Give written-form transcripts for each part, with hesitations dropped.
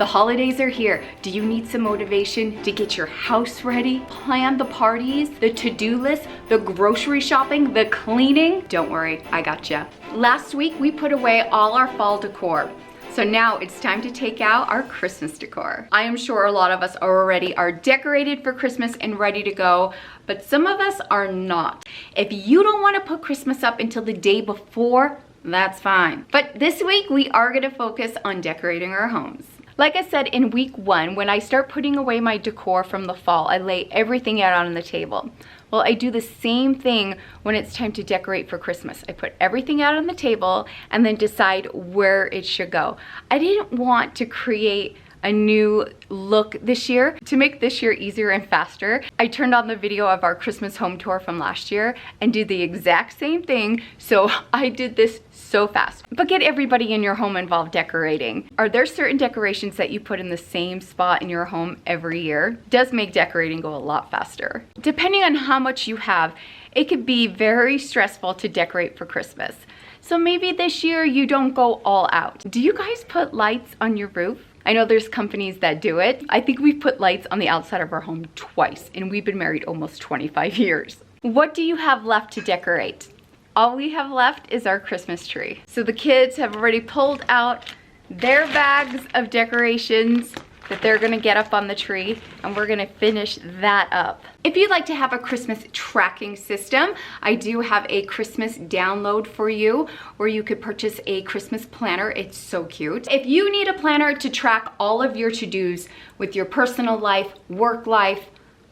The holidays are here. Do you need some motivation to get your house ready, plan the parties, the to-do list, the grocery shopping, the cleaning? Don't worry, I gotcha. Last week we put away all our fall decor. So now it's time to take out our Christmas decor. I am sure a lot of us already are decorated for Christmas and ready to go, but some of us are not. If you don't want to put Christmas up until the day before, that's fine. But this week we are going to focus on decorating our homes. Like I said in week 1, when I start putting away my decor from the fall, I lay everything out on the table. Well, I do the same thing when it's time to decorate for Christmas. I put everything out on the table and then decide where it should go. I didn't want to create a new look this year. To make this year easier and faster, I turned on the video of our Christmas home tour from last year and did the exact same thing. So I did this so fast. But get everybody in your home involved decorating. Are there certain decorations that you put in the same spot in your home every year? It does make decorating go a lot faster. Depending on how much you have, it could be very stressful to decorate for Christmas. So maybe this year you don't go all out. Do you guys put lights on your roof? I know there's companies that do it. I think we've put lights on the outside of our home twice, and we've been married almost 25 years. What do you have left to decorate? All we have left is our Christmas tree. So the kids have already pulled out their bags of decorations that they're gonna get up on the tree, and we're gonna finish that up. If you'd like to have a Christmas tracking system, I do have a Christmas download for you where you could purchase a Christmas planner. It's so cute. If you need a planner to track all of your to-dos with your personal life, work life,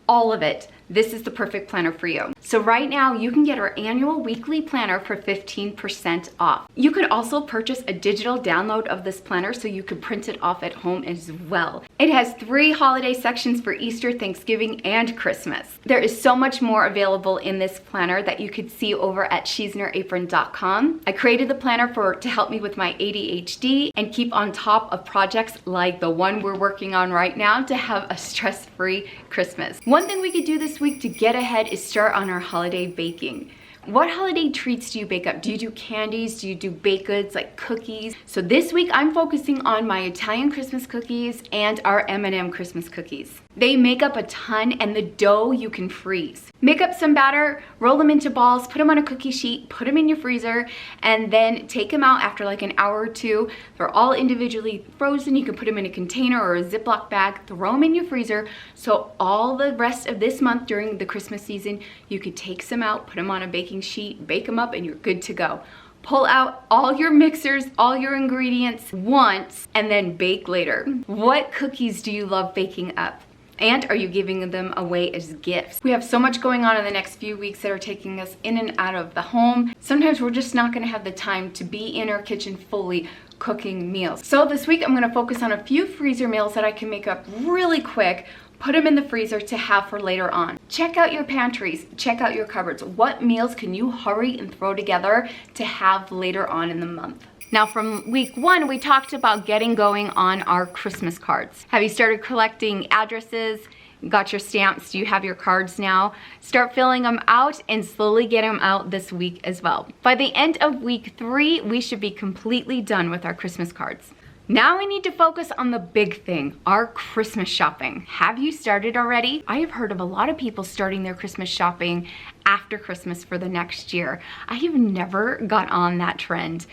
all of it, this is the perfect planner for you. So right now you can get our annual weekly planner for 15% off. You could also purchase a digital download of this planner so you could print it off at home as well. It has 3 holiday sections for Easter, Thanksgiving, and Christmas. There is so much more available in this planner that you could see over at She'sInHerApron.com. I created the planner to help me with my ADHD and keep on top of projects like the one we're working on right now to have a stress-free Christmas. One thing we could do this week to get ahead is start on our holiday baking. What holiday treats do you bake up? Do you do candies? Do you do baked goods like cookies? So this week I'm focusing on my Italian Christmas cookies and our M&M Christmas cookies. They make up a ton, and the dough you can freeze. Make up some batter, roll them into balls, put them on a cookie sheet, put them in your freezer, and then take them out after like an hour or 2. They're all individually frozen. You can put them in a container or a Ziploc bag, throw them in your freezer. So all the rest of this month during the Christmas season, you could take some out, put them on a baking sheet, bake them up, and you're good to go. Pull out all your mixers, all your ingredients once, and then bake later. What cookies do you love baking up? And are you giving them away as gifts? We have so much going on in the next few weeks that are taking us in and out of the home. Sometimes we're just not gonna have the time to be in our kitchen fully cooking meals. So this week I'm gonna focus on a few freezer meals that I can make up really quick, put them in the freezer to have for later on. Check out your pantries, check out your cupboards. What meals can you hurry and throw together to have later on in the month? Now from week 1, we talked about getting going on our Christmas cards. Have you started collecting addresses? Got your stamps? Do you have your cards now? Start filling them out and slowly get them out this week as well. By the end of week 3, we should be completely done with our Christmas cards. Now we need to focus on the big thing, our Christmas shopping. Have you started already? I have heard of a lot of people starting their Christmas shopping after Christmas for the next year. I have never got on that trend.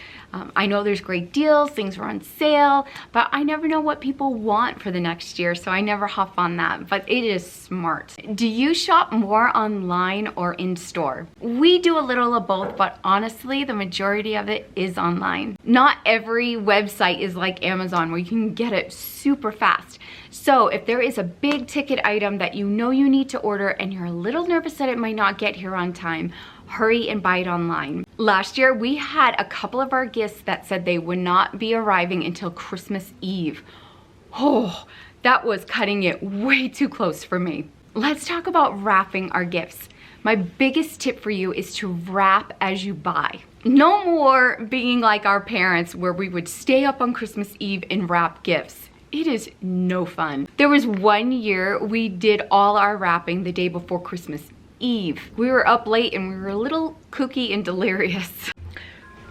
I know there's great deals, things are on sale, but I never know what people want for the next year, so I never hop on that, but it is smart. Do you shop more online or in store? We do a little of both, but honestly, the majority of it is online. Not every website is like Amazon where you can get it super fast. So if there is a big ticket item that you know you need to order and you're a little nervous that it might not get here on time, hurry and buy it online. Last year, we had a couple of our gifts that said they would not be arriving until Christmas Eve. Oh, that was cutting it way too close for me. Let's talk about wrapping our gifts. My biggest tip for you is to wrap as you buy. No more being like our parents where we would stay up on Christmas Eve and wrap gifts. It is no fun. There was one year we did all our wrapping the day before Christmas Eve. We were up late and we were a little kooky and delirious.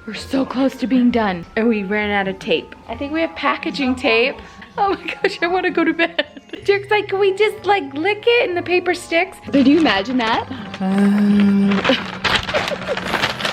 We're so close to being done and we ran out of tape. I think we have packaging tape. Oh my gosh, I want to go to bed. Jake's like, can we just like lick it and the paper sticks? Did you imagine that?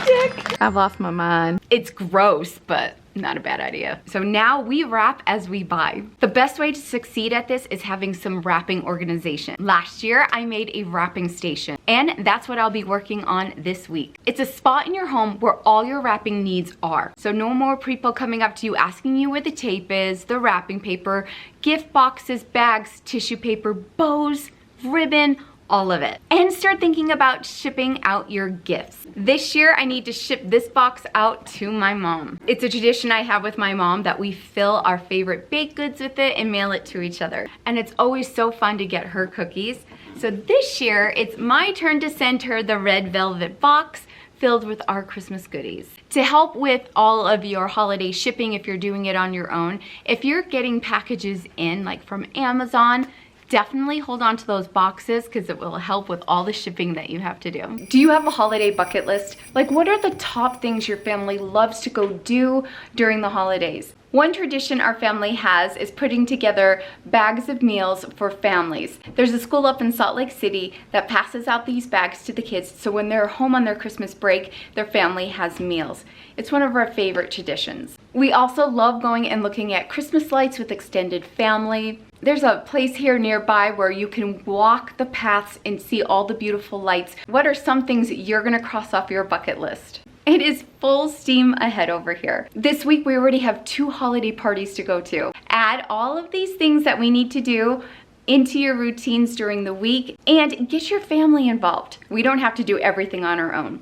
Dick. I've lost my mind. It's gross, but not a bad idea. So now we wrap as we buy. The best way to succeed at this is having some wrapping organization. Last year, I made a wrapping station, and that's what I'll be working on this week. It's a spot in your home where all your wrapping needs are. So no more people coming up to you asking you where the tape is, the wrapping paper, gift boxes, bags, tissue paper, bows, ribbon, all of it. And start thinking about shipping out your gifts. This year, I need to ship this box out to my mom. It's a tradition I have with my mom that we fill our favorite baked goods with it and mail it to each other. And it's always so fun to get her cookies. So this year, it's my turn to send her the red velvet box filled with our Christmas goodies. To help with all of your holiday shipping, if you're doing it on your own, if you're getting packages in, like from Amazon, definitely hold on to those boxes because it will help with all the shipping that you have to do. Do you have a holiday bucket list? Like, what are the top things your family loves to go do during the holidays? One tradition our family has is putting together bags of meals for families. There's a school up in Salt Lake City that passes out these bags to the kids so when they're home on their Christmas break, their family has meals. It's one of our favorite traditions. We also love going and looking at Christmas lights with extended family. There's a place here nearby where you can walk the paths and see all the beautiful lights. What are some things you're gonna cross off your bucket list? It is full steam ahead over here. This week we already have 2 holiday parties to go to. Add all of these things that we need to do into your routines during the week and get your family involved. We don't have to do everything on our own.